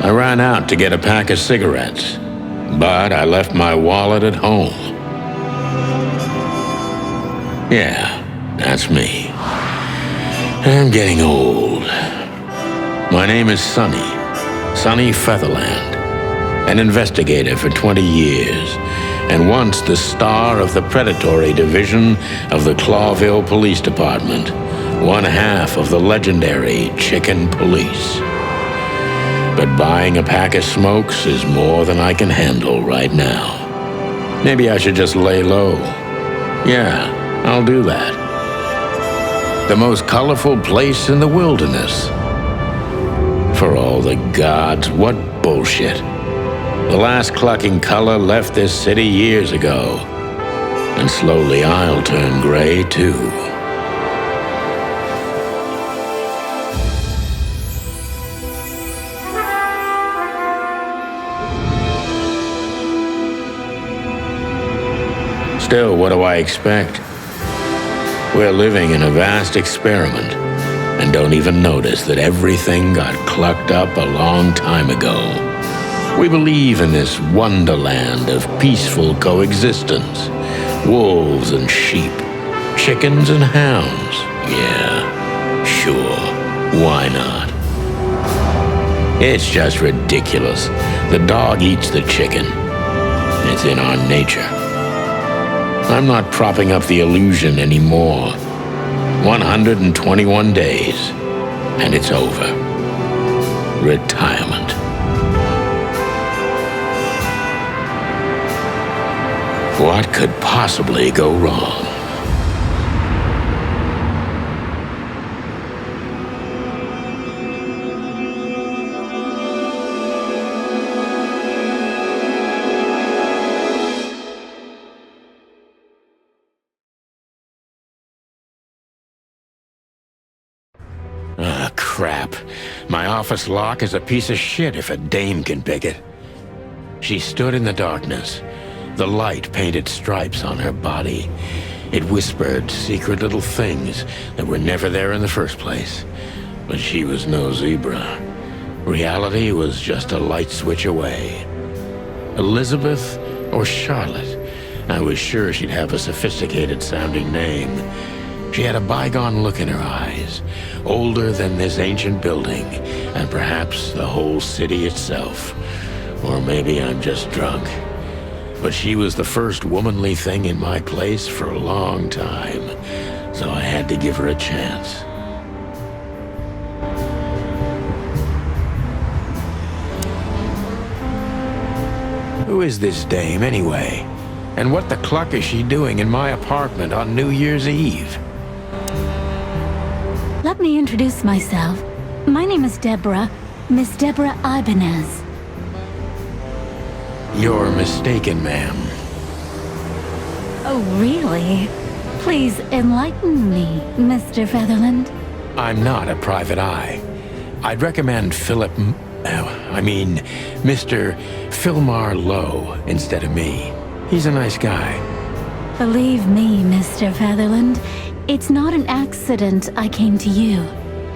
I ran out to get a pack of cigarettes, but I left my wallet at home. Yeah, that's me. I'm getting old. My name is Sonny Featherland, an investigator for 20 years, and once the star of the predatory division of the Clawville Police Department, one half of the legendary Chicken Police. But buying a pack of smokes is more than I can handle right now. Maybe I should just lay low. Yeah, I'll do that. The most colorful place in the wilderness. For all the gods, what bullshit. The last clucking color left this city years ago. And slowly I'll turn gray too. Still, what do I expect? We're living in a vast experiment, and don't even notice that everything got clucked up a long time ago. We believe in this wonderland of peaceful coexistence. Wolves and sheep, chickens and hounds. Yeah, sure, why not? It's just ridiculous. The dog eats the chicken. It's in our nature. I'm not propping up the illusion anymore. 121 days, and it's over. Retirement. What could possibly go wrong? Ah, crap. My office lock is a piece of shit if a dame can pick it. She stood in the darkness. The light painted stripes on her body. It whispered secret little things that were never there in the first place. But she was no zebra. Reality was just a light switch away. Elizabeth or Charlotte? I was sure she'd have a sophisticated-sounding name. She had a bygone look in her eyes, older than this ancient building, and perhaps the whole city itself. Or maybe I'm just drunk. But she was the first womanly thing in my place for a long time, so I had to give her a chance. Who is this dame, anyway? And what the cluck is she doing in my apartment on New Year's Eve? Let me introduce myself. My name is Deborah, Miss Deborah Ibanez. You're mistaken, ma'am. Oh, really? Please enlighten me, Mr. Featherland. I'm not a private eye. I'd recommend Mr. Philmar Lowe instead of me. He's a nice guy. Believe me, Mr. Featherland, it's not an accident I came to you.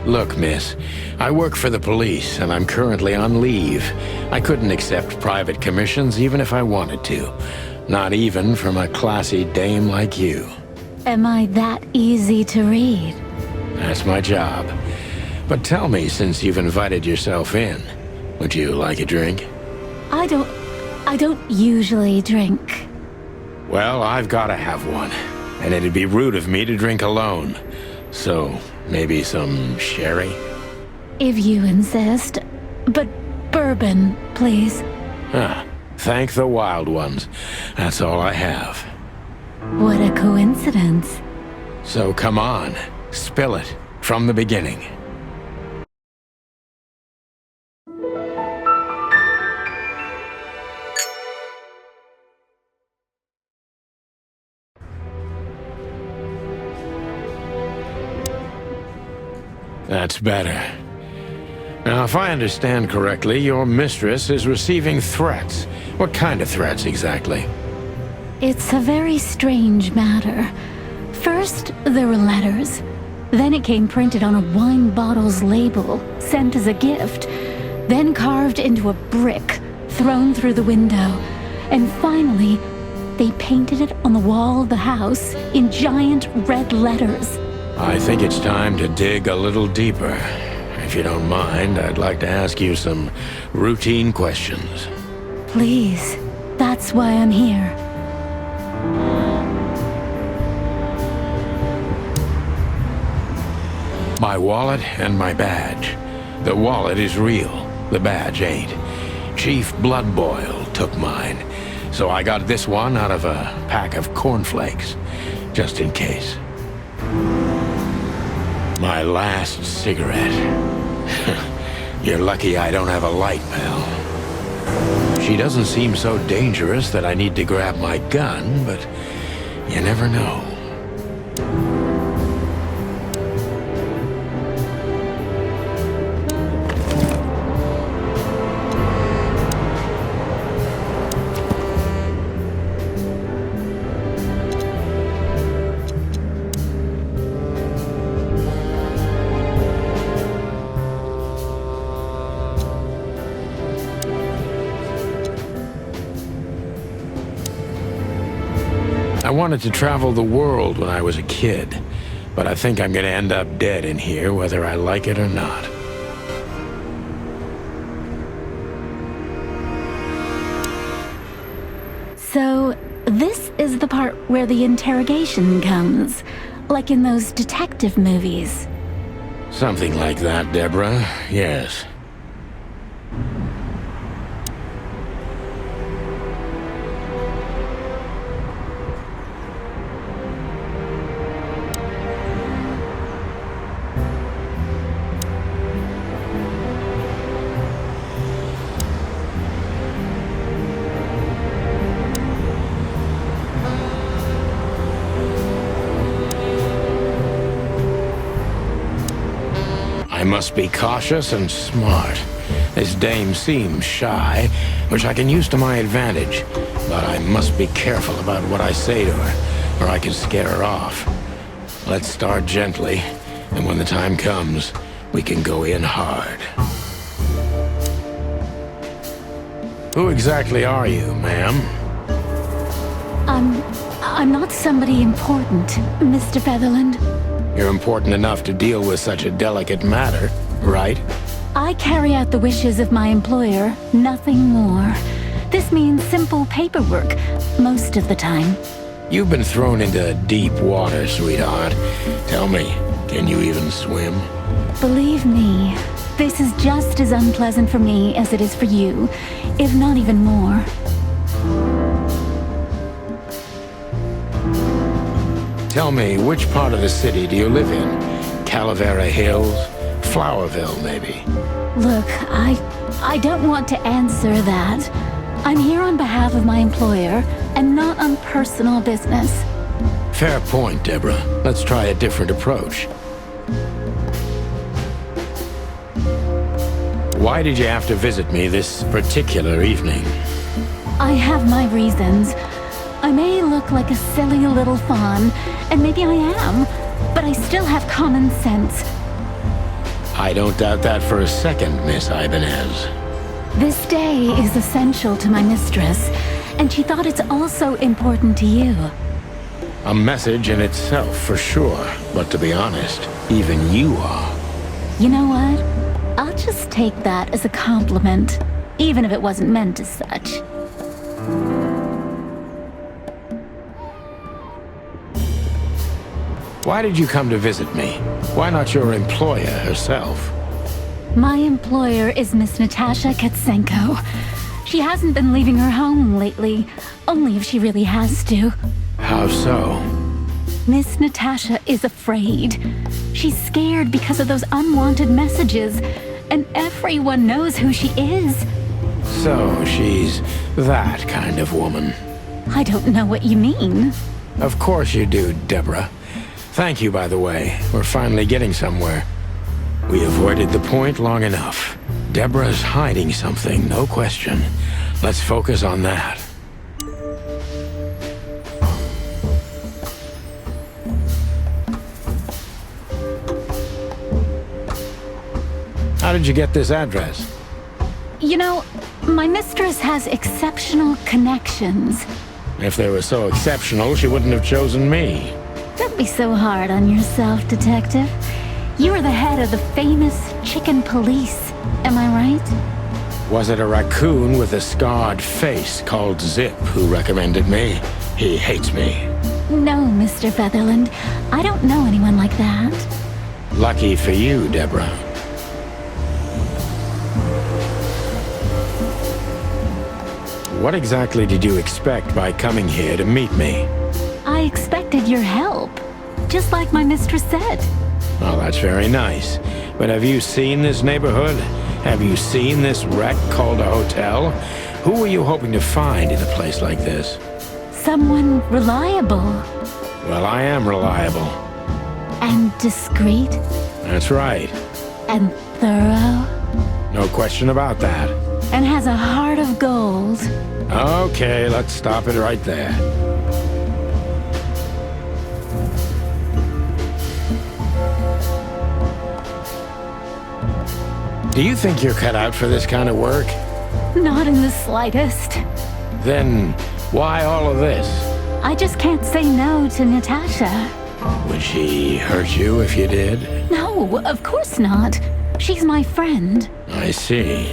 Look, miss, I work for the police, and I'm currently on leave. I couldn't accept private commissions even if I wanted to. Not even from a classy dame like you. Am I that easy to read? That's my job. But tell me, since you've invited yourself in, would you like a drink? I don't usually drink. Well, I've got to have one. And it'd be rude of me to drink alone. So, maybe some sherry? If you insist. But bourbon, please. Thank the wild ones. That's all I have. What a coincidence. So come on, spill it. from the beginning. That's better. Now, if I understand correctly, your mistress is receiving threats. What kind of threats, exactly? It's a very strange matter. First, there were letters. Then it came printed on a wine bottle's label, sent as a gift. Then carved into a brick, thrown through the window. And finally, they painted it on the wall of the house in giant red letters. I think it's time to dig a little deeper. If you don't mind, I'd like to ask you some routine questions. Please, that's why I'm here. My wallet and my badge. The wallet is real, the badge ain't. Chief Bloodboil took mine, so I got this one out of a pack of cornflakes, just in case. My last cigarette. You're lucky I don't have a light, pal. She doesn't seem so dangerous that I need to grab my gun, but you never know. I wanted to travel the world when I was a kid, but I think I'm gonna end up dead in here whether I like it or not. So, this is the part where the interrogation comes, like in those detective movies. Something like that, Deborah. Yes. I must be cautious and smart. This dame seems shy, which I can use to my advantage. But I must be careful about what I say to her, or I can scare her off. Let's start gently, and when the time comes, we can go in hard. Who exactly are you, ma'am? I'm not somebody important, Mr. Featherland. You're important enough to deal with such a delicate matter, right? I carry out the wishes of my employer, nothing more. This means simple paperwork, most of the time. You've been thrown into deep water, sweetheart. Tell me, can you even swim? Believe me, this is just as unpleasant for me as it is for you, if not even more. Tell me, which part of the city do you live in? Calavera Hills? Flowerville, maybe? Look, I don't want to answer that. I'm here on behalf of my employer, and not on personal business. Fair point, Deborah. Let's try a different approach. Why did you have to visit me this particular evening? I have my reasons. I may look like a silly little fawn, and maybe I am, but I still have common sense. I don't doubt that for a second, Miss Ibanez. This day is essential to my mistress, and she thought it's also important to you. A message in itself, for sure. But to be honest, even you are. You know what? I'll just take that as a compliment, even if it wasn't meant as such. Why did you come to visit me? Why not your employer herself? My employer is Miss Natasha Katsenko. She hasn't been leaving her home lately, only if she really has to. How so? Miss Natasha is afraid. She's scared because of those unwanted messages, and everyone knows who she is. So she's that kind of woman. I don't know what you mean. Of course you do, Deborah. Thank you, by the way. We're finally getting somewhere. We avoided the point long enough. Deborah's hiding something, no question. Let's focus on that. How did you get this address? You know, my mistress has exceptional connections. If they were so exceptional, she wouldn't have chosen me. Don't be so hard on yourself, Detective. You are the head of the famous chicken police, am I right? Was it a raccoon with a scarred face called Zip who recommended me? He hates me. No, Mr. Featherland. I don't know anyone like that. Lucky for you, Deborah. What exactly did you expect by coming here to meet me? I expected your help, just like my mistress said. Well, that's very nice. But have you seen this neighborhood? Have you seen this wreck called a hotel? Who were you hoping to find in a place like this? Someone reliable. Well, I am reliable. And discreet. That's right. And thorough. No question about that. And has a heart of gold. Okay, let's stop it right there. Do you think you're cut out for this kind of work? Not in the slightest. Then why all of this? I just can't say no to Natasha. Would she hurt you if you did? No, of course not. She's my friend. I see.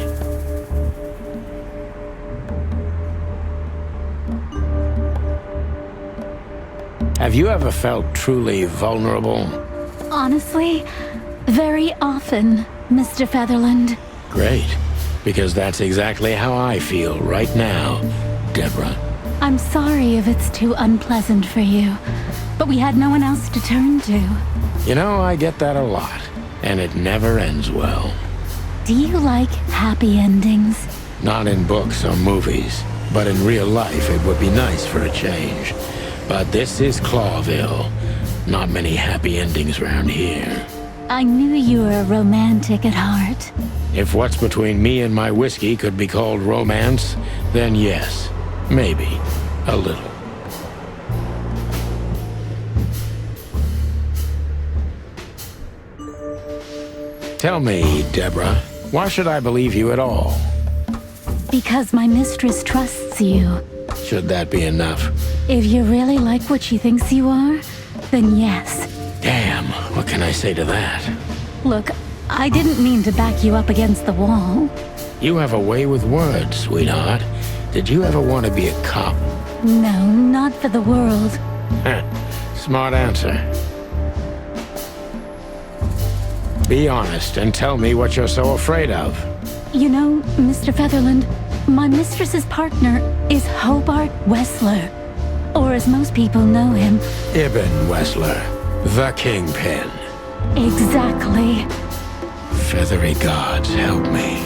Have you ever felt truly vulnerable? Honestly, very often, Mr. Featherland. Great, because that's exactly how I feel right now, Deborah. I'm sorry if it's too unpleasant for you, but we had no one else to turn to. You know, I get that a lot, and it never ends well. Do you like happy endings? Not in books or movies, but in real life it would be nice for a change. But this is Clawville. Not many happy endings around here. I knew you were romantic at heart. If what's between me and my whiskey could be called romance, then yes, maybe, a little. Tell me, Deborah, why should I believe you at all? Because my mistress trusts you. Should that be enough? If you really like what she thinks you are, then yes. Damn, what can I say to that? Look, I didn't mean to back you up against the wall. You have a way with words, sweetheart. Did you ever want to be a cop? No, not for the world. Smart answer. Be honest and tell me what you're so afraid of. You know, Mr. Featherland, my mistress's partner is Hobart Wessler. Or as most people know him... Ibn Wessler, the Kingpin. Exactly. Feathery gods help me.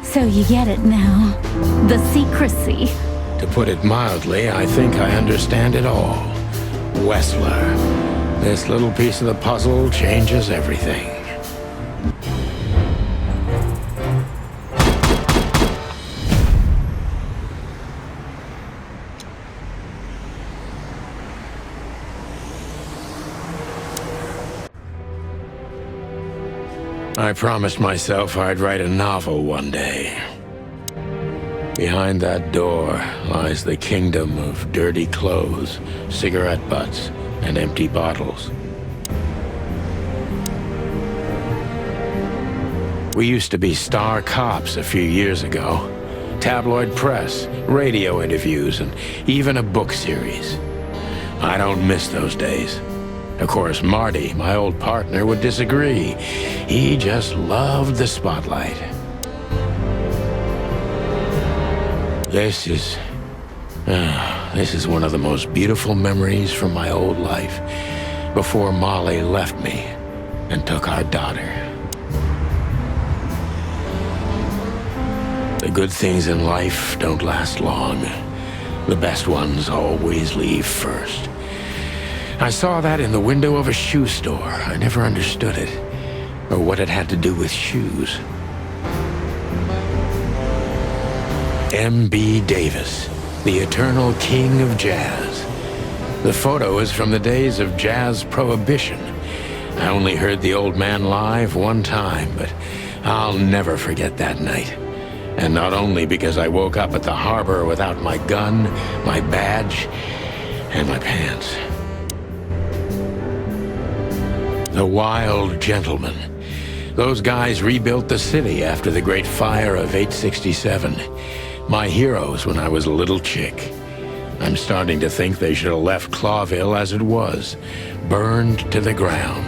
So you get it now. The secrecy. To put it mildly, I think I understand it all. Wessler. This little piece of the puzzle changes everything. I promised myself I'd write a novel one day. Behind that door lies the kingdom of dirty clothes, cigarette butts, and empty bottles. We used to be star cops a few years ago. Tabloid press, radio interviews, and even a book series. I don't miss those days. Of course, Marty, my old partner, would disagree. He just loved the spotlight. This is this is one of the most beautiful memories from my old life before Molly left me and took our daughter. The good things in life don't last long. The best ones always leave first. I saw that in the window of a shoe store. I never understood it, or what it had to do with shoes. M.B. Davis, the eternal king of jazz. The photo is from the days of jazz prohibition. I only heard the old man live one time, but I'll never forget that night. And not only because I woke up at the harbor without my gun, my badge, and my pants. The Wild Gentlemen. Those guys rebuilt the city after the Great Fire of 867. My heroes when I was a little chick. I'm starting to think they should have left Clawville as it was, burned to the ground.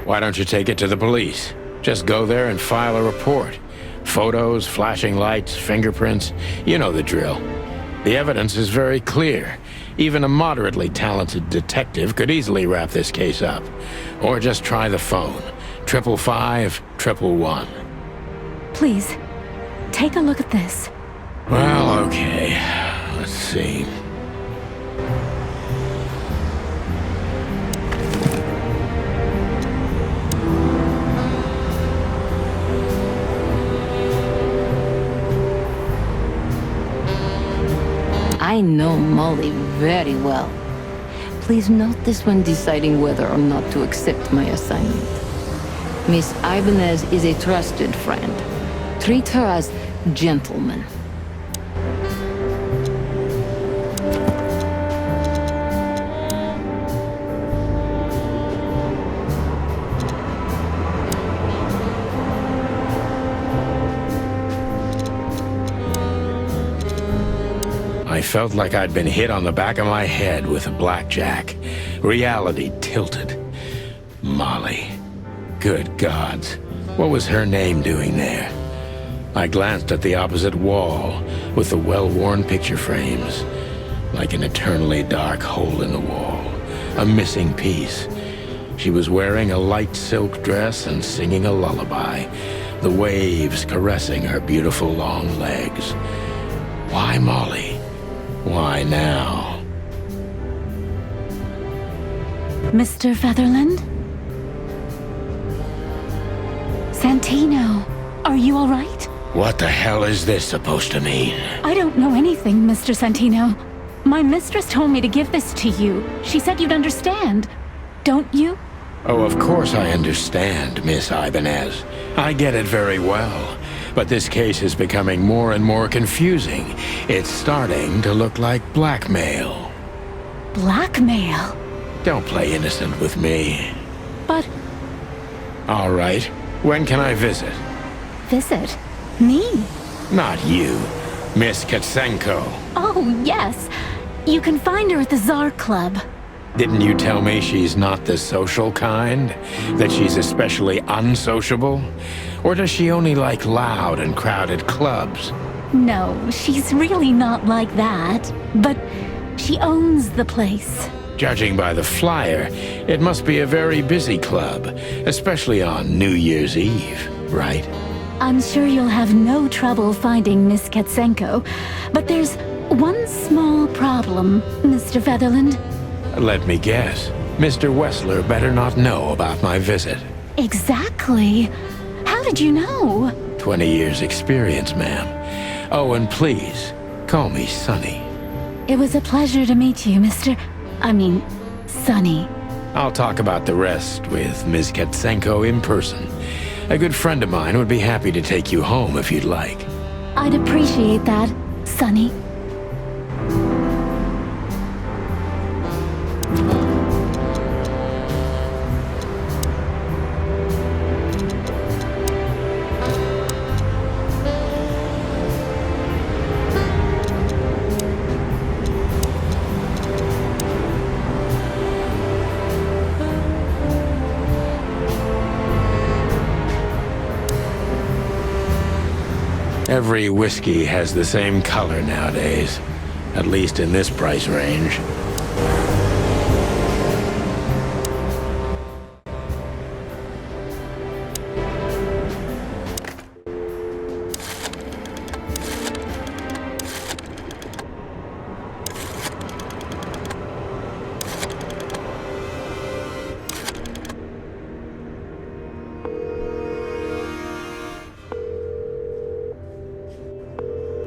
Why don't you take it to the police? Just go there and file a report. Photos, flashing lights, fingerprints, you know the drill. The evidence is very clear. Even a moderately talented detective could easily wrap this case up. Or just try the phone. 555-111. Please, take a look at this. Well, okay. Let's see. I know Molly very well. Please note this when deciding whether or not to accept my assignment. Miss Ibanez is a trusted friend. Treat her as gentleman. I felt like I'd been hit on the back of my head with a blackjack. Reality tilted. Molly. Good gods. What was her name doing there? I glanced at the opposite wall with the well-worn picture frames. Like an eternally dark hole in the wall. A missing piece. She was wearing a light silk dress and singing a lullaby. The waves caressing her beautiful long legs. Why Molly? Why now? Mr. Featherland? Santino, are you all right? What the hell is this supposed to mean? I don't know anything, Mr. Santino. My mistress told me to give this to you. She said you'd understand. Don't you? Oh, of course I understand, Miss Ibanez. I get it very well. But this case is becoming more and more confusing. It's starting to look like blackmail. Blackmail? Don't play innocent with me. But... All right. When can I visit? Visit? Me? Not you. Miss Katsenko. Oh, yes. You can find her at the Czar Club. Didn't you tell me she's not the social kind? That she's especially unsociable? Or does she only like loud and crowded clubs? No, she's really not like that. But she owns the place. Judging by the flyer, it must be a very busy club, especially on New Year's Eve, right? I'm sure you'll have no trouble finding Miss Katsenko, but there's one small problem, Mr. Featherland. Let me guess. Mr. Wessler better not know about my visit. Exactly. How did you know? 20 years experience, ma'am. Oh, and please, call me Sonny. It was a pleasure to meet you, Sonny. I'll talk about the rest with Ms. Katsenko in person. A good friend of mine would be happy to take you home if you'd like. I'd appreciate that, Sonny. Every whiskey has the same color nowadays, at least in this price range.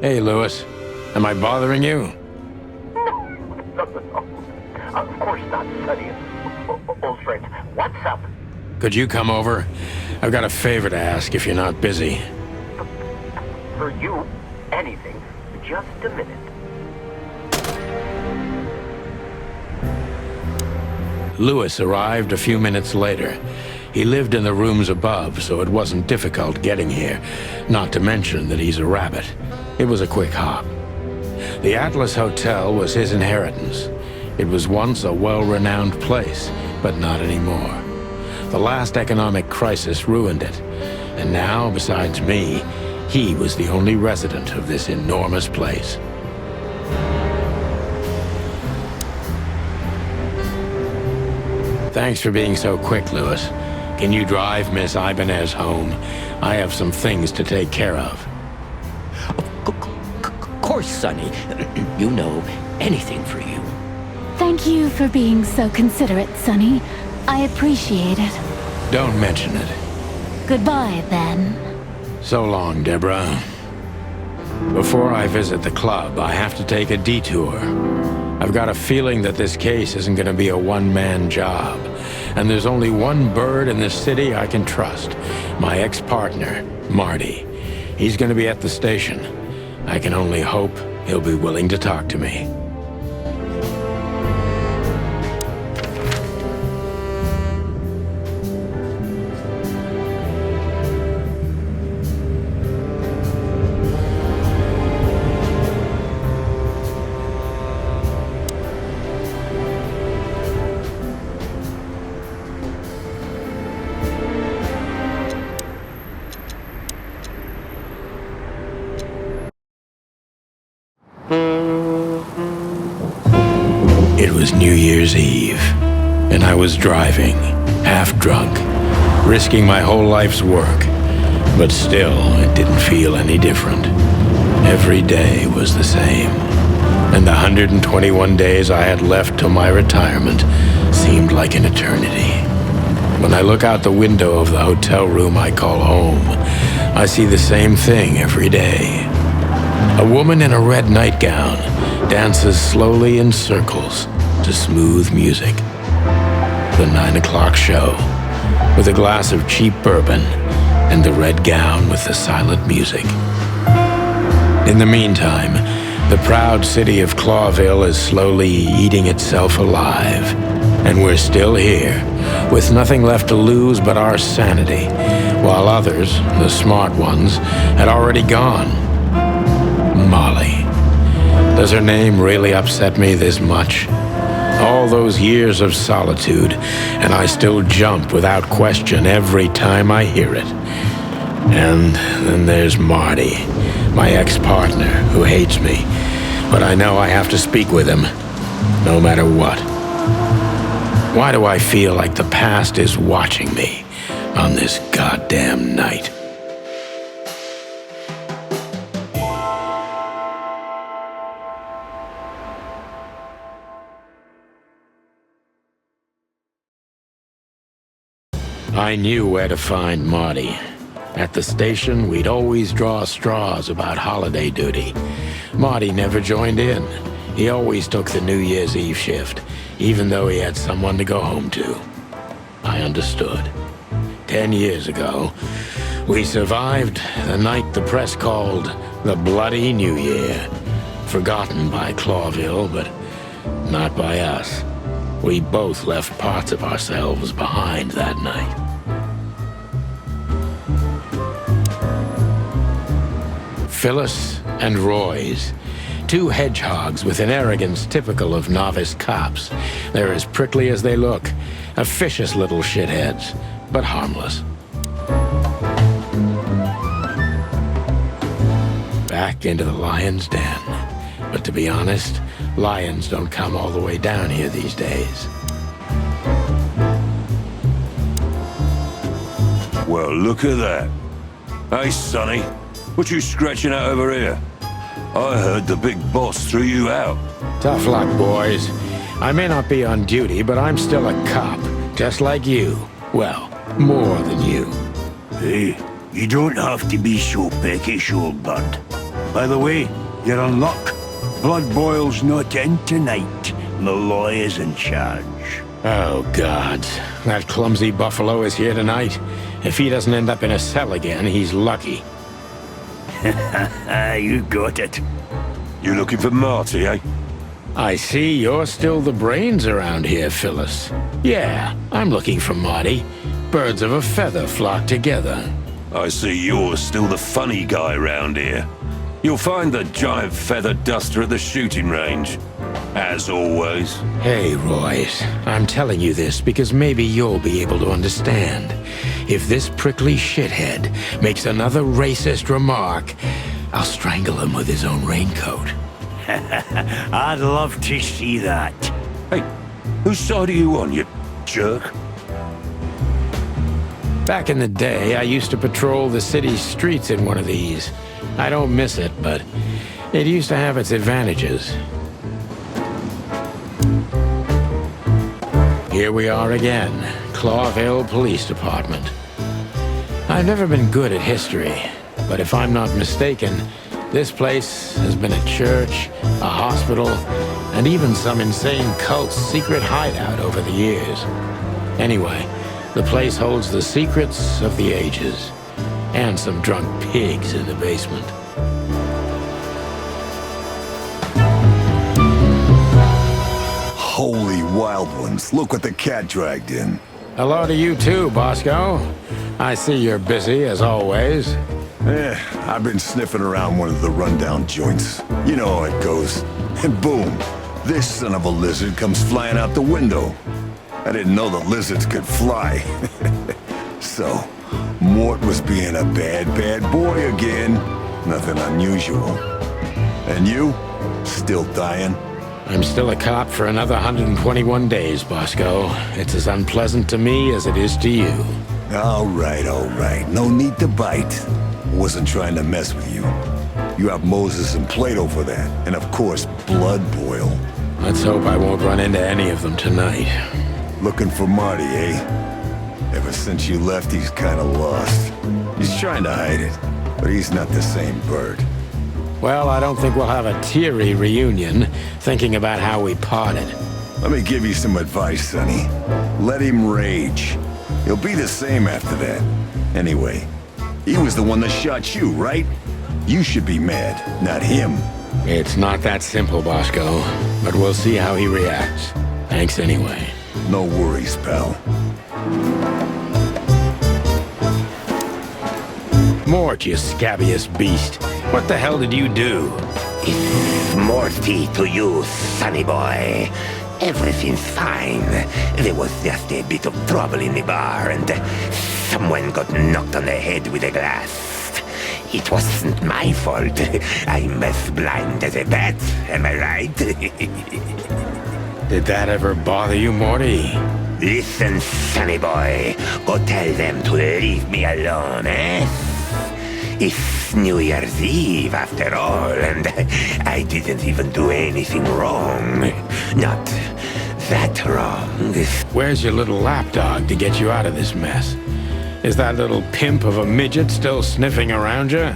Hey, Lewis. Am I bothering you? No. Of course not, Sonny. Old friend. What's up? Could you come over? I've got a favor to ask if you're not busy. For you, anything. Just a minute. Lewis arrived a few minutes later. He lived in the rooms above, so it wasn't difficult getting here, not to mention that he's a rabbit. It was a quick hop. The Atlas Hotel was his inheritance. It was once a well-renowned place, but not anymore. The last economic crisis ruined it, and now, besides me, he was the only resident of this enormous place. Thanks for being so quick, Lewis. Can you drive Miss Ibanez home? I have some things to take care of. Of course, Sonny. You know, anything for you. Thank you for being so considerate, Sonny. I appreciate it. Don't mention it. Goodbye, then. So long, Deborah. Before I visit the club, I have to take a detour. I've got a feeling that this case isn't going to be a one-man job. And there's only one bird in this city I can trust. My ex-partner, Marty. He's going to be at the station. I can only hope he'll be willing to talk to me. It was New Year's Eve, and I was driving, half drunk, risking my whole life's work. But still, it didn't feel any different. Every day was the same, and the 121 days I had left till my retirement seemed like an eternity. When I look out the window of the hotel room I call home, I see the same thing every day. A woman in a red nightgown dances slowly in circles to smooth music. The 9 o'clock show, with a glass of cheap bourbon and the red gown with the silent music. In the meantime, the proud city of Clawville is slowly eating itself alive. And we're still here, with nothing left to lose but our sanity, while others, the smart ones, had already gone. Molly. Does her name really upset me this much? All those years of solitude, and I still jump without question every time I hear it. And then there's Marty, my ex-partner, who hates me. But I know I have to speak with him, no matter what. Why do I feel like the past is watching me on this goddamn night? I knew where to find Marty. At the station, we'd always draw straws about holiday duty. Marty never joined in. He always took the New Year's Eve shift, even though he had someone to go home to. I understood. 10 years ago, we survived the night the press called the Bloody New Year. Forgotten by Clawville, but not by us. We both left parts of ourselves behind that night. Phyllis and Roy's. Two hedgehogs with an arrogance typical of novice cops. They're as prickly as they look. Officious little shitheads, but harmless. back into the lion's den. But to be honest, lions don't come all the way down here these days. Well, look at that. Hey, Sonny, what you scratching at over here? I heard the big boss threw you out. Tough luck, boys. I may not be on duty, but I'm still a cop, just like you. Well, more than you. Hey, you don't have to be so peckish, old bud. By the way, you're on luck. Blood Boil's not in tonight. Malloy is in charge. Oh, gods. That clumsy buffalo is here tonight. If he doesn't end up in a cell again, he's lucky. You got it. You looking for Marty, eh? I see you're still the brains around here, Phyllis. Yeah, I'm looking for Marty. Birds of a feather flock together. I see you're still the funny guy round here. You'll find the giant feather duster at the shooting range. As always. Hey, Royce. I'm telling you this because maybe you'll be able to understand. If this prickly shithead makes another racist remark, I'll strangle him with his own raincoat. I'd love to see that. Hey, whose side are you on, you jerk? Back in the day, I used to patrol the city streets in one of these. I don't miss it, but it used to have its advantages. Here we are again, Clawville Police Department. I've never been good at history, but if I'm not mistaken, this place has been a church, a hospital, and even some insane cult's secret hideout over the years. Anyway, the place holds the secrets of the ages, and some drunk pigs in the basement. Holy wild ones, look what the cat dragged in. Hello to you too, Bosco. I see you're busy, as always. I've been sniffing around one of the rundown joints. You know how it goes. And boom, this son of a lizard comes flying out the window. I didn't know the lizards could fly. So, Mort was being a bad boy again. Nothing unusual. And you? Still dying? I'm still a cop for another 121 days, Bosco. It's as unpleasant to me as it is to you. All right. No need to bite. Wasn't trying to mess with you. You have Moses and Plato for that. And of course, Blood Boil. Let's hope I won't run into any of them tonight. Looking for Marty, eh? Ever since you left, he's kinda lost. He's trying to hide it, but he's not the same bird. Well, I don't think we'll have a teary reunion, thinking about how we parted. Let me give you some advice, Sonny. Let him rage. He'll be the same after that. Anyway, he was the one that shot you, right? You should be mad, not him. It's not that simple, Bosco, but we'll see how he reacts. Thanks anyway. No worries, pal. Mort, you scabbiest beast. What the hell did you do? It's Morty to you, sonny boy. Everything's fine. There was just a bit of trouble in the bar, and someone got knocked on the head with a glass. It wasn't my fault. I'm as blind as a bat, am I right? Did that ever bother you, Morty? Listen, sonny boy. Go tell them to leave me alone, eh? It's New Year's Eve, after all, and I didn't even do anything wrong. Not that wrong. Where's your little lapdog to get you out of this mess? Is that little pimp of a midget still sniffing around you?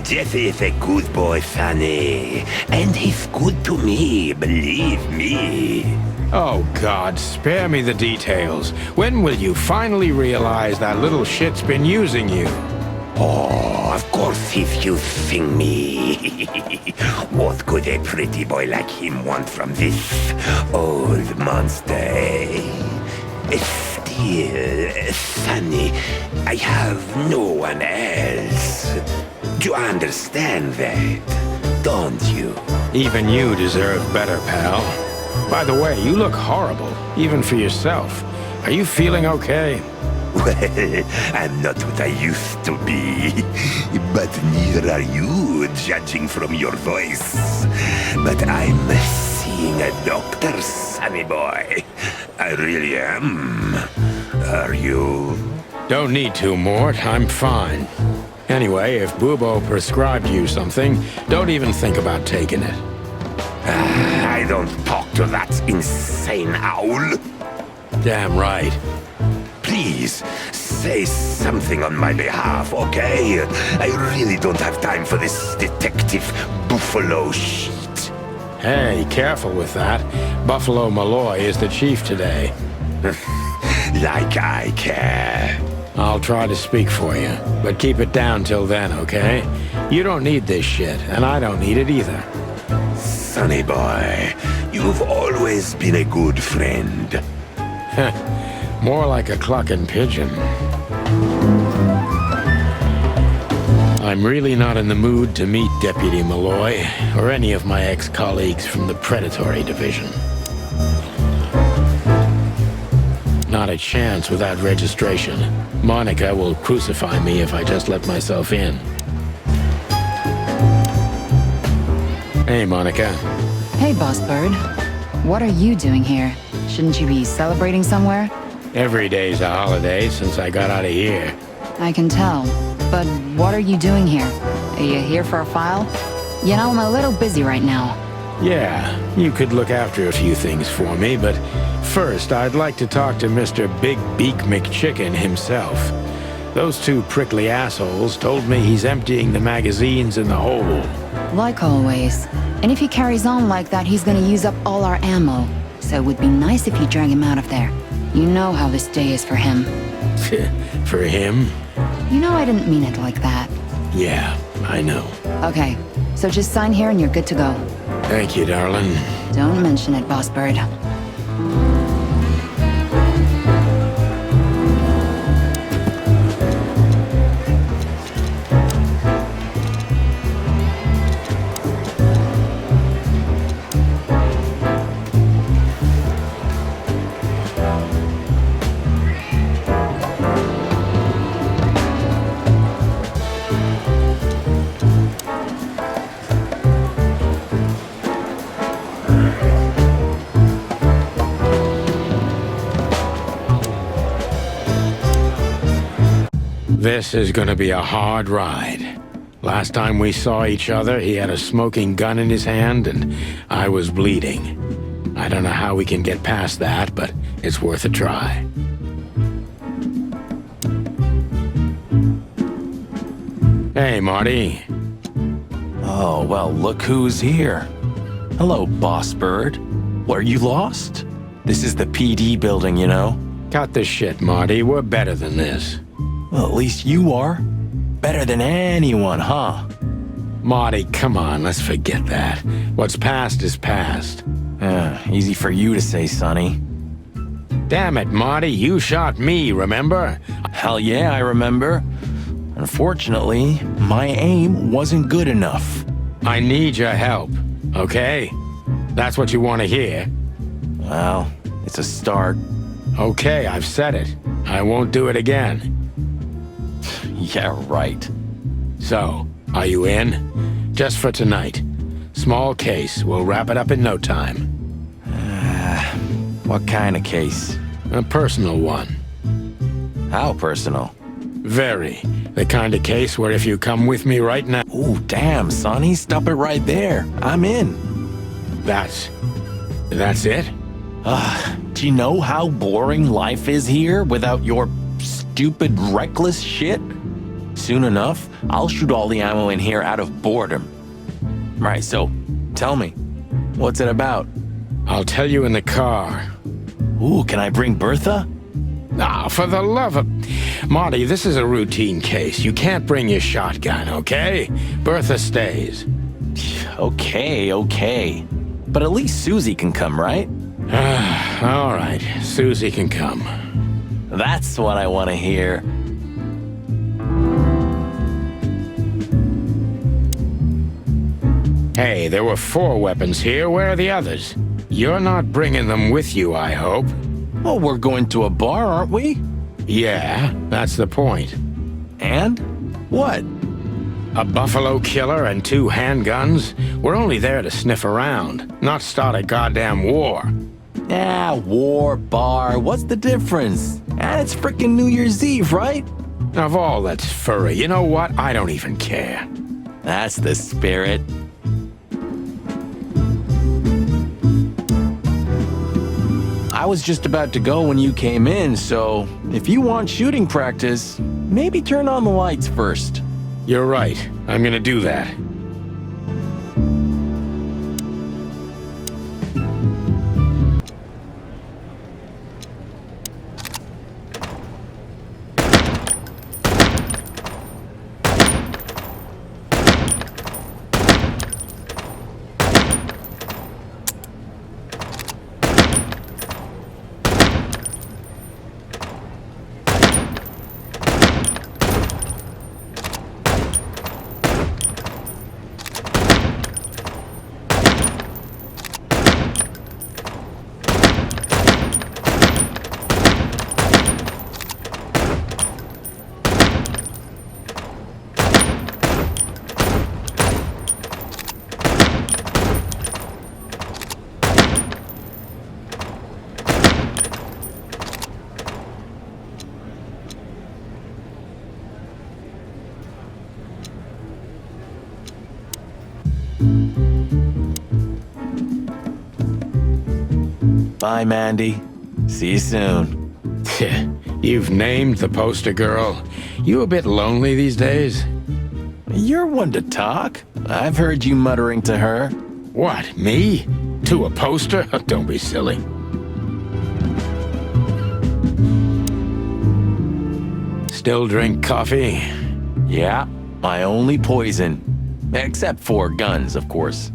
Jesse is a good boy, Sonny. And he's good to me, believe me. Oh, God, spare me the details. When will you finally realize that little shit's been using you? Oh, of course he's using me. What could a pretty boy like him want from this old monster, eh? Still, Sonny, I have no one else. Do you understand that, don't you? Even you deserve better, pal. By the way, you look horrible, even for yourself. Are you feeling okay? Well, I'm not what I used to be. But neither are you, judging from your voice. But I'm seeing a doctor, sonny boy. I really am. Are you? Don't need to, Mort. I'm fine. Anyway, if Bubo prescribed you something, don't even think about taking it. I don't talk to that insane owl. Damn right. Please, say something on my behalf, okay? I really don't have time for this detective buffalo shit. Hey, careful with that. Buffalo Malloy is the chief today. Like I care. I'll try to speak for you, but keep it down till then, okay? You don't need this shit, and I don't need it either. Sonny boy, you've always been a good friend. More like a clucking pigeon. I'm really not in the mood to meet Deputy Malloy, or any of my ex-colleagues from the Predatory Division. Not a chance without registration. Monica will crucify me if I just let myself in. Hey, Monica. Hey, Boss Bird. What are you doing here? Shouldn't you be celebrating somewhere? Every day's a holiday since I got out of here. I can tell. But what are you doing here? Are you here for a file? You know, I'm a little busy right now. Yeah, you could look after a few things for me, but first I'd like to talk to Mr. Big Beak McChicken himself. Those two prickly assholes told me he's emptying the magazines in the hole. Like always. And if he carries on like that, he's gonna use up all our ammo. So it would be nice if you drag him out of there. You know how this day is for him. For him? You know I didn't mean it like that. Yeah, I know. Okay, so just sign here and you're good to go. Thank you, darling. Don't mention it, Boss Bird. This is gonna be a hard ride. Last time we saw each other, he had a smoking gun in his hand, and I was bleeding. I don't know how we can get past that, but it's worth a try. Hey, Marty. Oh, well, look who's here. Hello, Boss Bird. Were you lost? This is the PD building, you know? Cut the shit, Marty. We're better than this. Well, at least you are. Better than anyone, huh? Marty, come on, let's forget that. What's past is past. Easy for you to say, Sonny. Damn it, Marty, you shot me, remember? Hell yeah, I remember. Unfortunately, my aim wasn't good enough. I need your help, okay? That's what you want to hear? Well, it's a start. Okay, I've said it. I won't do it again. Yeah, right. So, are you in? Just for tonight. Small case. We'll wrap it up in no time. What kind of case? A personal one. How personal? Very. The kind of case where if you come with me right now... Ooh, damn, Sonny, stop it right there. I'm in. That's it? Do you know how boring life is here without your stupid, reckless shit? Soon enough, I'll shoot all the ammo in here out of boredom. Right, so, tell me, what's it about? I'll tell you in the car. Ooh, can I bring Bertha? Ah, for the love of... Marty, this is a routine case. You can't bring your shotgun, okay? Bertha stays. Okay. But at least Susie can come, right? All right, Susie can come. That's what I want to hear. Hey, there were 4 weapons here. Where are the others? You're not bringing them with you, I hope. Well, we're going to a bar, aren't we? Yeah, that's the point. And? What? A buffalo killer and 2 handguns? We're only there to sniff around, not start a goddamn war. Yeah, war, bar, what's the difference? And it's frickin' New Year's Eve, right? Of all that's furry, you know what? I don't even care. That's the spirit. I was just about to go when you came in, so if you want shooting practice, maybe turn on the lights first. You're right. I'm gonna do that. Bye, Mandy. See you soon. You've named the poster girl. You a bit lonely these days? You're one to talk. I've heard you muttering to her. What, me? To a poster? Don't be silly. Still drink coffee? Yeah, my only poison. Except for guns, of course.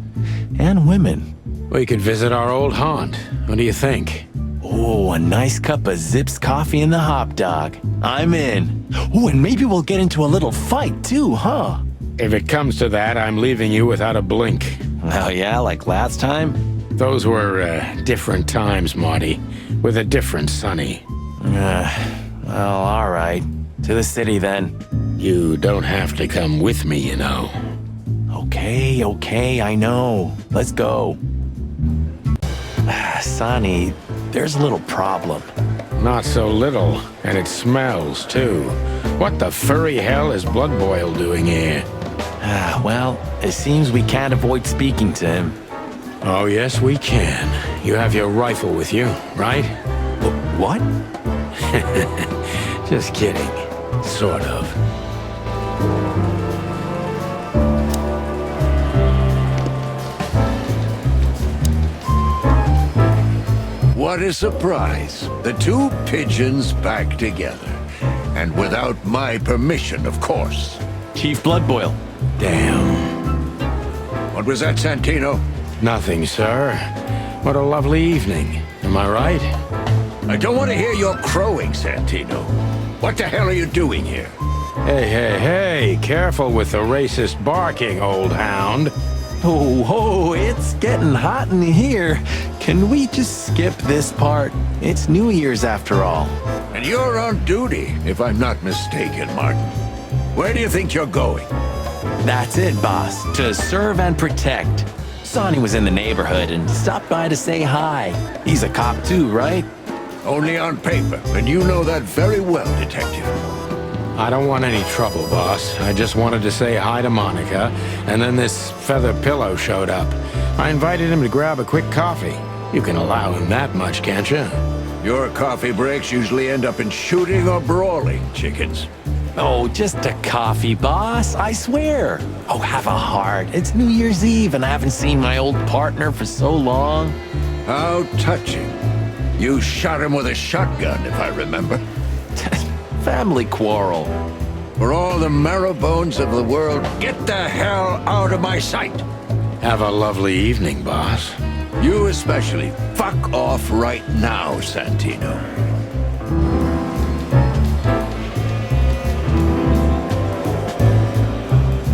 And women. We could visit our old haunt. What do you think? Oh, a nice cup of Zips coffee and the hot dog. I'm in. Oh, and maybe we'll get into a little fight too, huh? If it comes to that, I'm leaving you without a blink. Oh yeah, like last time? Those were, different times, Marty. With a different Sonny. Well, all right. To the city then. You don't have to come with me, you know. Okay, I know. Let's go. Sonny, there's a little problem. Not so little, and it smells, too. What the furry hell is Blood Boil doing here? Well, it seems we can't avoid speaking to him. Oh, yes, we can. You have your rifle with you, right? What? Just kidding. Sort of. What a surprise. The 2 pigeons back together. And without my permission, of course. Chief Bloodboil. Damn. What was that, Santino? Nothing, sir. What a lovely evening. Am I right? I don't want to hear your crowing, Santino. What the hell are you doing here? Hey, careful with the racist barking, old hound. Oh, it's getting hot in here. Can we just skip this part? It's New Year's after all. And you're on duty, if I'm not mistaken, Martin. Where do you think you're going? That's it, boss. To serve and protect. Sonny was in the neighborhood and stopped by to say hi. He's a cop too, right? Only on paper, and you know that very well, Detective. I don't want any trouble, boss. I just wanted to say hi to Monica, and then this feather pillow showed up. I invited him to grab a quick coffee. You can allow him that much, can't you? Your coffee breaks usually end up in shooting or brawling, chickens. Oh, just a coffee, boss, I swear. Oh, have a heart. It's New Year's Eve and I haven't seen my old partner for so long. How touching. You shot him with a shotgun, if I remember. Family quarrel. For all the marrow bones of the world, get the hell out of my sight. Have a lovely evening, boss. You especially. Fuck off right now, Santino.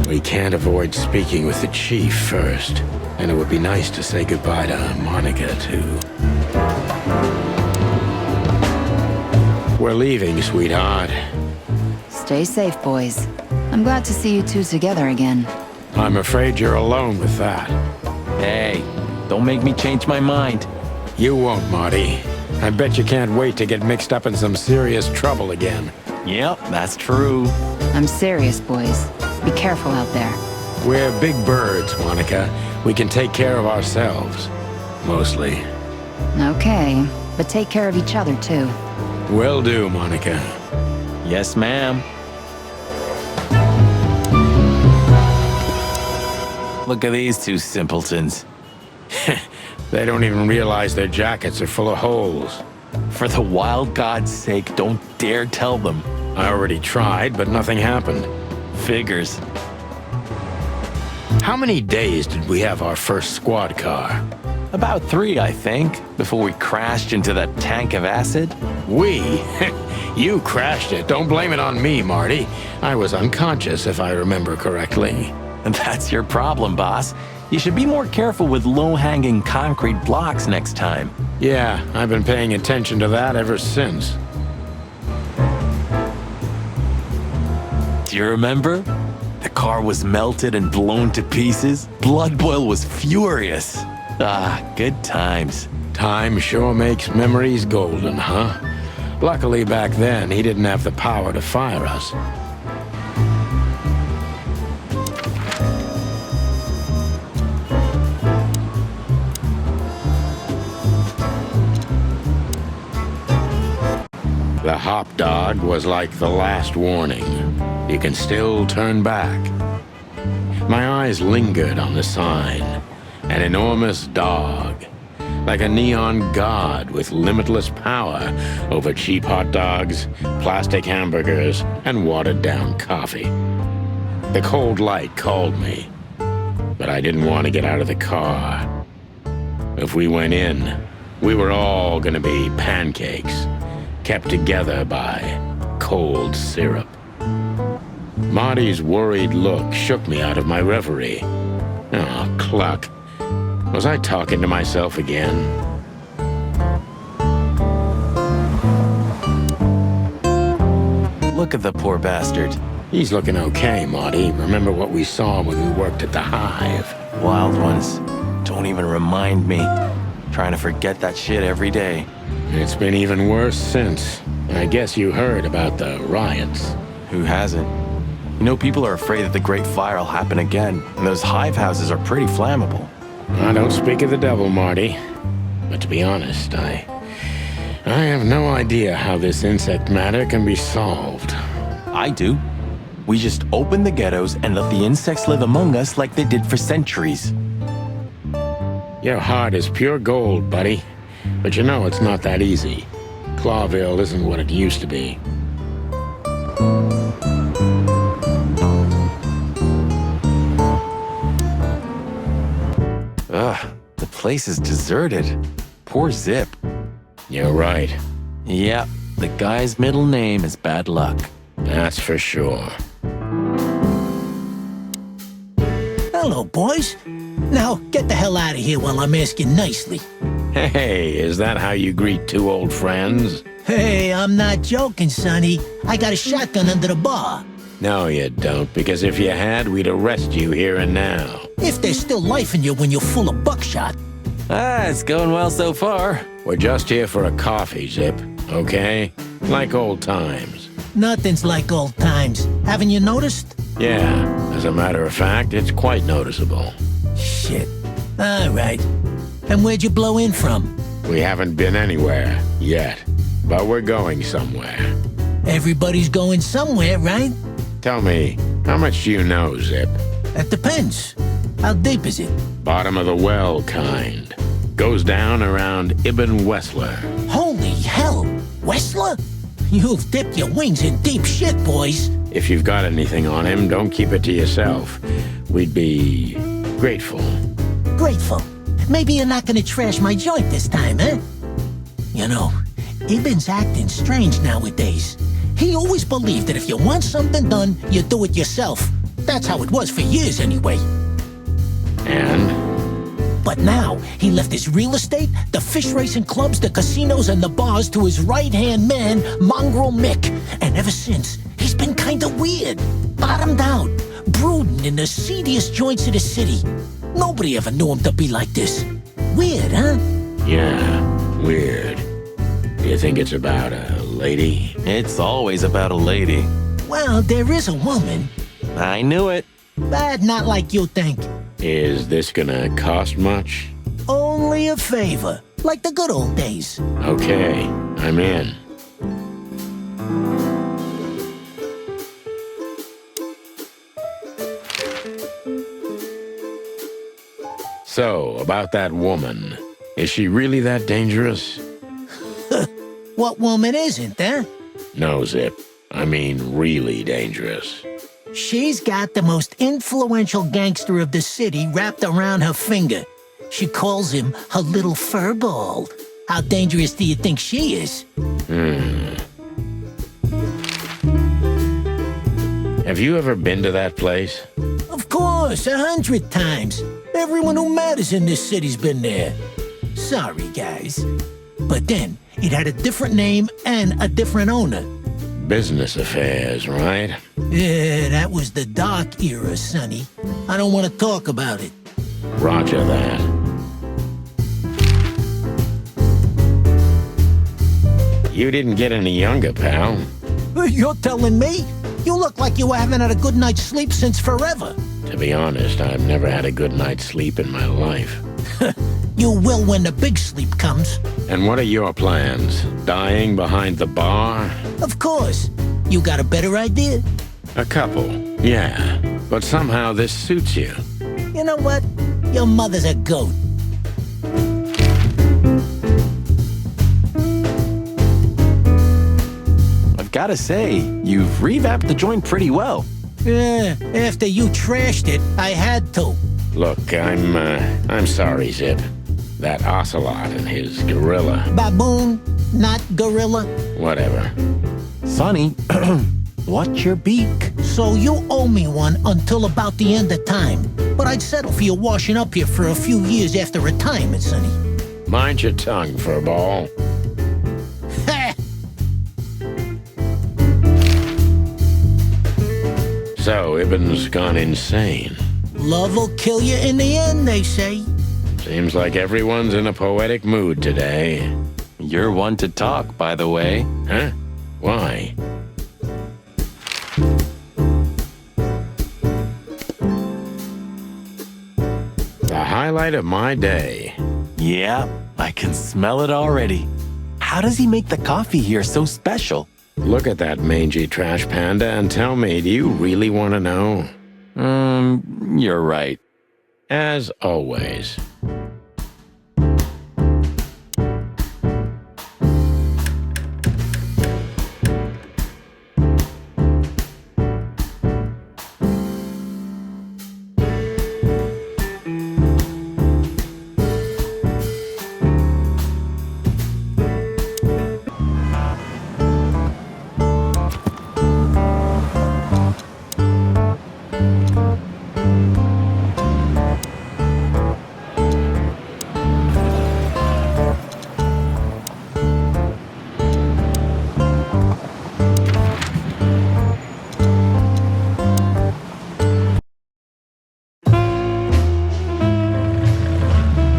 We can't avoid speaking with the chief first. And it would be nice to say goodbye to Monica, too. We're leaving, sweetheart. Stay safe, boys. I'm glad to see you two together again. I'm afraid you're alone with that. Hey, don't make me change my mind. You won't, Marty. I bet you can't wait to get mixed up in some serious trouble again. Yep, that's true. I'm serious, boys. Be careful out there. We're big birds, Monica. We can take care of ourselves. Mostly. Okay, but take care of each other, too. Will do, Monica. Yes, ma'am. Look at these two simpletons. They don't even realize their jackets are full of holes. For the wild God's sake, don't dare tell them. I already tried, but nothing happened. Figures. How many days did we have our first squad car? About 3, I think, before we crashed into that tank of acid. We? You crashed it. Don't blame it on me, Marty. I was unconscious, if I remember correctly. And that's your problem, boss. You should be more careful with low-hanging concrete blocks next time. Yeah, I've been paying attention to that ever since. Do you remember? The car was melted and blown to pieces. Blood Boil was furious. Ah, good times. Time sure makes memories golden, huh? Luckily back then, he didn't have the power to fire us. The hop dog was like the last warning. You can still turn back. My eyes lingered on the sign. An enormous dog. Like a neon god with limitless power over cheap hot dogs, plastic hamburgers, and watered-down coffee. The cold light called me, but I didn't want to get out of the car. If we went in, we were all gonna be pancakes, kept together by cold syrup. Marty's worried look shook me out of my reverie. Oh, cluck. Was I talking to myself again? Look at the poor bastard. He's looking okay, Marty. Remember what we saw when we worked at the Hive? Wild ones. Don't even remind me. Trying to forget that shit every day. It's been even worse since. I guess you heard about the riots. Who hasn't? You know, people are afraid that the Great Fire will happen again, and those hive houses are pretty flammable. I don't speak of the devil, Marty. But to be honest, I have no idea how this insect matter can be solved. I do. We just open the ghettos and let the insects live among us like they did for centuries. Your heart is pure gold, buddy. But you know it's not that easy. Clawville isn't what it used to be. Ugh, the place is deserted. Poor Zip. You're right. Yep, the guy's middle name is Bad Luck. That's for sure. Hello, boys. Now, get the hell out of here while I'm asking nicely. Hey, is that how you greet two old friends? Hey, I'm not joking, Sonny. I got a shotgun under the bar. No, you don't, because if you had, we'd arrest you here and now. If there's still life in you when you're full of buckshot. Ah, it's going well so far. We're just here for a coffee, Zip, okay? Like old times. Nothing's like old times. Haven't you noticed? Yeah, as a matter of fact, it's quite noticeable. Shit. All right. And where'd you blow in from? We haven't been anywhere yet, but we're going somewhere. Everybody's going somewhere, right? Tell me, how much do you know, Zip? That depends. How deep is it? Bottom of the well kind. Goes down around Ibn Wessler. Holy hell! Wessler? You've dipped your wings in deep shit, boys. If you've got anything on him, don't keep it to yourself. We'd be grateful. Grateful? Maybe you're not gonna trash my joint this time, eh? You know, Ibn's acting strange nowadays. He always believed that if you want something done, you do it yourself. That's how it was for years, anyway. And? But But now, he left his real estate, the fish racing clubs, the casinos, and the bars to his right-hand man, Mongrel Mick. And ever since, he's been kinda weird. Bottomed out, brooding in the seediest joints of the city. Nobody ever knew him to be like this. Weird, huh? Yeah, weird. Do you think it's about a lady? It's always about a lady. Well, there is a woman, I knew it. but not like you think. Is this gonna cost much? Only a favor, like the good old days. Okay, I'm in. So, about that woman. Is she really that dangerous? What woman isn't, huh? No, Zip. I mean really dangerous. She's got the most influential gangster of the city wrapped around her finger. She calls him her little furball. How dangerous do you think she is? Have you ever been to that place? Of course, 100 times. Everyone who matters in this city's been there. Sorry, guys. But then, it had a different name and a different owner. Business affairs, right? Yeah, that was the dark era, Sonny. I don't want to talk about it. Roger that. You didn't get any younger, pal. You're telling me? You look like you haven't had a good night's sleep since forever. To be honest, I've never had a good night's sleep in my life. You will when the big sleep comes. And what are your plans? Dying behind the bar? Of course. You got a better idea? A couple, yeah. But somehow this suits you. You know what? Your mother's a goat. I've gotta say, you've revamped the joint pretty well. Yeah, after you trashed it, I had to. Look, I'm sorry, Zip. That ocelot and his gorilla. Baboon, not gorilla. Whatever. Sonny, what's your beak? So you owe me one until about the end of time. But I'd settle for you washing up here for a few years after retirement, Sonny. Mind your tongue, furball. So, Ibn's gone insane. Love will kill you in the end, they say. Seems like everyone's in a poetic mood today. You're one to talk, by the way. Huh? Why? The highlight of my day. Yeah, I can smell it already. How does he make the coffee here so special? Look at that mangy trash panda and tell me, do you really want to know? You're right. As always.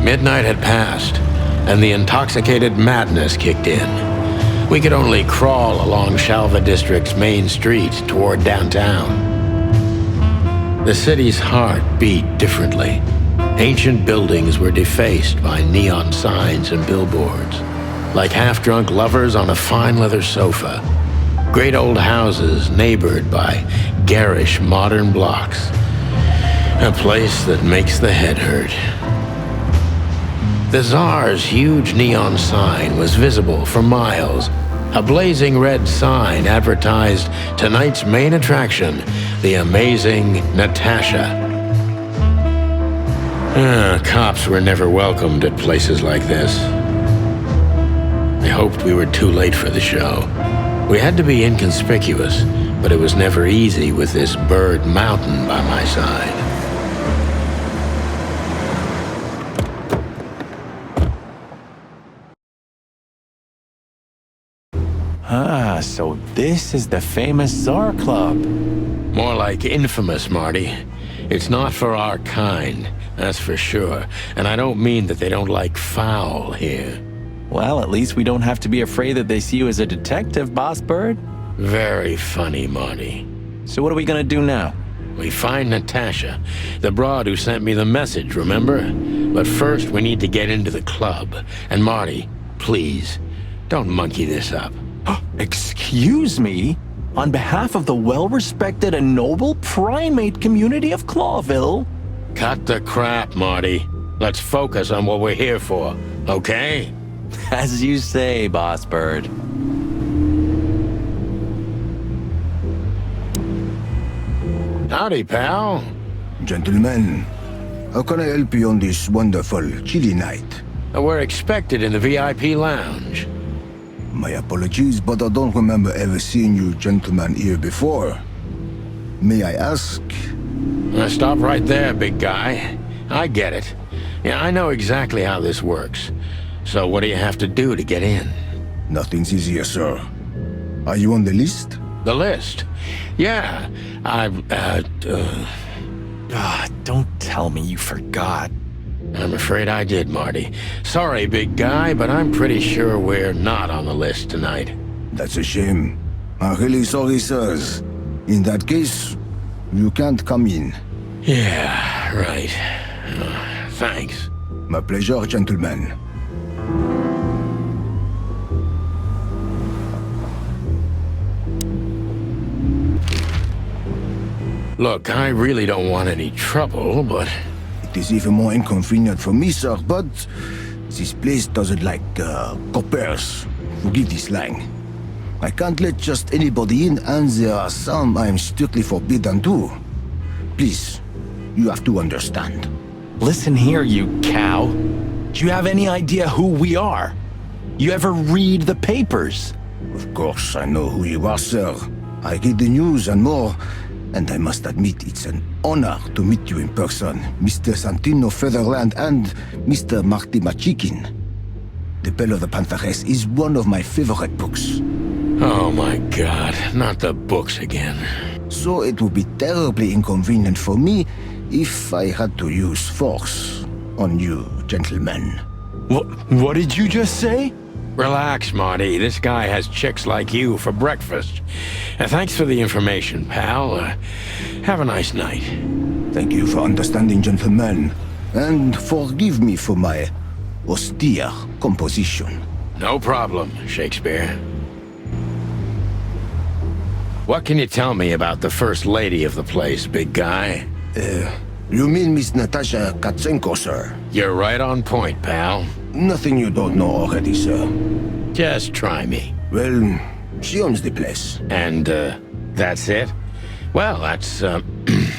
Midnight had passed, and the intoxicated madness kicked in. We could only crawl along Shalva District's main street toward downtown. The city's heart beat differently. Ancient buildings were defaced by neon signs and billboards, like half-drunk lovers on a fine leather sofa. Great old houses neighbored by garish modern blocks. A place that makes the head hurt. The Czar's huge neon sign was visible for miles. A blazing red sign advertised tonight's main attraction, the amazing Natasha. Cops were never welcomed at places like this. I hoped we were too late for the show. We had to be inconspicuous, but it was never easy with this bird mountain by my side. So this is the famous Czar Club. More like infamous, Marty. It's not for our kind, that's for sure. And I don't mean that they don't like foul here. Well, at least we don't have to be afraid that they see you as a detective, Boss Bird. Very funny, Marty. So what are we gonna do now? We find Natasha, the broad who sent me the message, remember? But first, we need to get into the club. And Marty, please, don't monkey this up. Excuse me? On behalf of the well-respected and noble primate community of Clawville? Cut the crap, Marty. Let's focus on what we're here for, okay? As you say, Boss Bird. Howdy, pal. Gentlemen, how can I help you on this wonderful, chilly night? We're expected in the VIP lounge. My apologies, but I don't remember ever seeing you gentlemen here before. May I ask? Stop right there, big guy. I get it. Yeah, I know exactly how this works. So what do you have to do to get in? Nothing's easier, sir. Are you on the list? The list? Yeah, don't tell me you forgot. I'm afraid I did, Marty. Sorry, big guy, but I'm pretty sure we're not on the list tonight. That's a shame. I'm really sorry, sirs. In that case, you can't come in. Yeah, right. Thanks. My pleasure, gentlemen. Look, I really don't want any trouble, but... It is even more inconvenient for me, sir, but this place doesn't like coppers. Forgive this slang. I can't let just anybody in, and there are some I'm strictly forbidden to. Please, you have to understand. Listen here, you cow. Do you have any idea who we are? You ever read the papers? Of course, I know who you are, sir. I read the news and more. And I must admit, it's an honor to meet you in person, Mr. Santino Featherland and Mr. Marty Machikin. The Bell of the Pantheress is one of my favorite books. Oh my god, not the books again. So it would be terribly inconvenient for me if I had to use force on you, gentlemen. What did you just say? Relax, Marty. This guy has chicks like you for breakfast. Thanks for the information, pal. Have a nice night. Thank you for understanding, gentlemen. And forgive me for my austere composition. No problem, Shakespeare. What can you tell me about the first lady of the place, big guy? You mean Miss Natasha Katsenko, sir? You're right on point, pal. Nothing you don't know already, sir. Just try me. Well, she owns the place. And, that's it? Well, that's,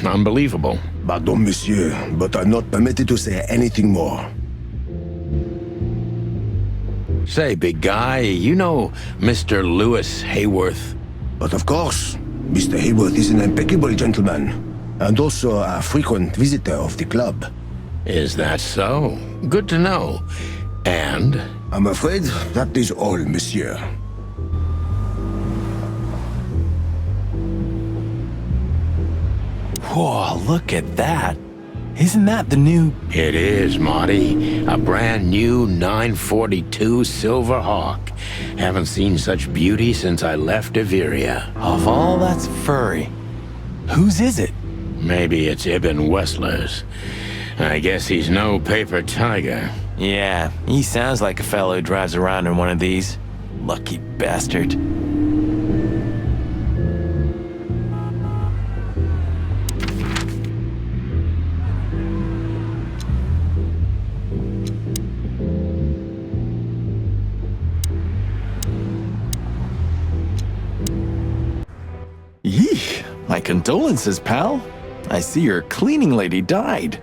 unbelievable. Pardon, monsieur, but I'm not permitted to say anything more. Say, big guy, you know Mr. Lewis Hayworth? But of course, Mr. Hayworth is an impeccable gentleman, and also a frequent visitor of the club. Is that so? Good to know. And? I'm afraid that is all, monsieur. Whoa, look at that. Isn't that the new... It is, Marty. A brand new 942 Silver Hawk. Haven't seen such beauty since I left Iveria. Of all that's furry. Whose is it? Maybe it's Ibn Wessler's. I guess he's no paper tiger. Yeah, he sounds like a fellow who drives around in one of these. Lucky bastard. Yeesh, my condolences, pal. I see your cleaning lady died.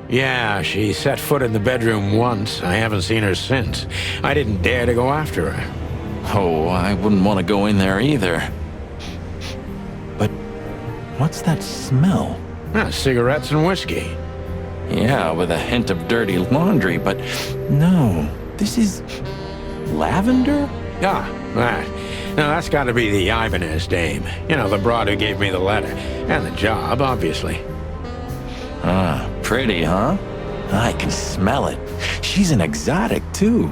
Yeah, she set foot in the bedroom once. I haven't seen her since. I didn't dare to go after her. Oh, I wouldn't want to go in there either. But what's that smell? Cigarettes and whiskey. Yeah, with a hint of dirty laundry, but no, this is lavender? Ah, that. Now, that's got to be the Ibanez dame. You know, the broad who gave me the letter. And the job, obviously. Ah, pretty, huh? I can smell it. She's an exotic, too.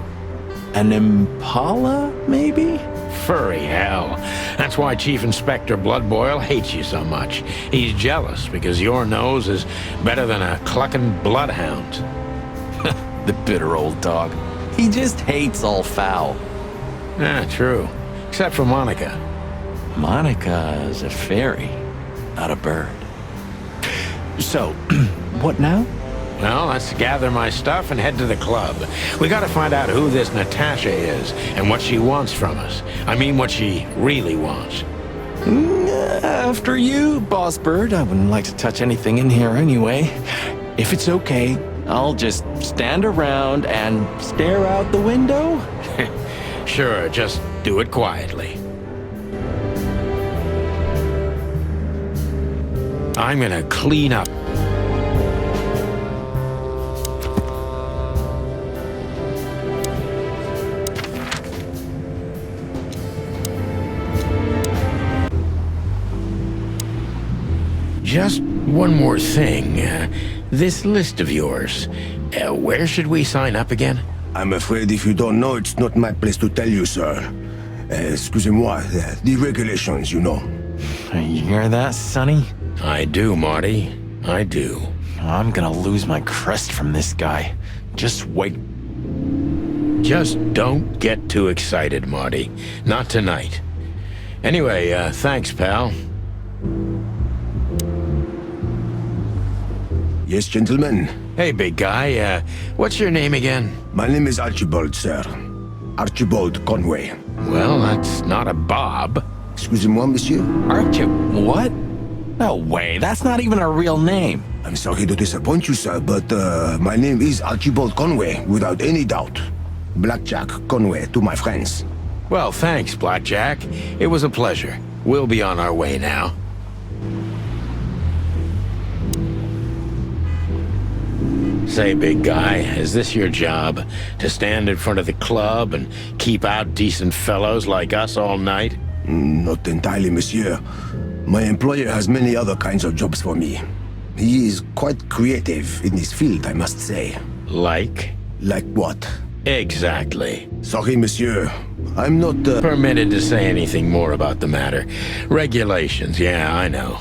An Impala, maybe? Furry hell. That's why Chief Inspector Bloodboil hates you so much. He's jealous because your nose is better than a clucking bloodhound. The bitter old dog. He just hates all foul. Ah, true. Except for Monica. Monica is a fairy, not a bird. So, what now? Well, let's gather my stuff and head to the club. We gotta find out who this Natasha is and what she wants from us. I mean, what she really wants. After you, Boss Bird. I wouldn't like to touch anything in here anyway. If it's okay, I'll just stand around and stare out the window? Sure, just do it quietly. I'm gonna clean up. Just one more thing. This list of yours, where should we sign up again? I'm afraid if you don't know, it's not my place to tell you, sir. Excusez-moi, the regulations, you know. You hear that, Sonny? I do, Marty. I do. I'm gonna lose my crest from this guy. Just wait. Just don't get too excited, Marty. Not tonight. Anyway, thanks, pal. Yes, gentlemen. Hey, big guy, what's your name again? My name is Archibald, sir. Archibald Conway. Well, that's not a Bob. Excusez-moi, monsieur. What? No way, that's not even a real name. I'm sorry to disappoint you, sir, but my name is Archibald Conway, without any doubt. Blackjack Conway to my friends. Well, thanks, Blackjack. It was a pleasure. We'll be on our way now. Say, big guy, is this your job? To stand in front of the club and keep out decent fellows like us all night? Not entirely, monsieur. My employer has many other kinds of jobs for me. He is quite creative in his field, I must say. Like? Like what? Exactly. Sorry, monsieur. I'm not, permitted to say anything more about the matter. Regulations, yeah, I know.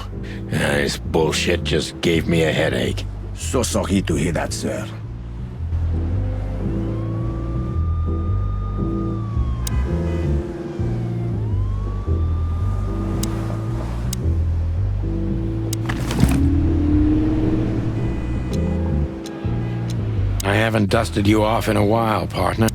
This bullshit just gave me a headache. So sorry to hear that, sir. I haven't dusted you off in a while, partner.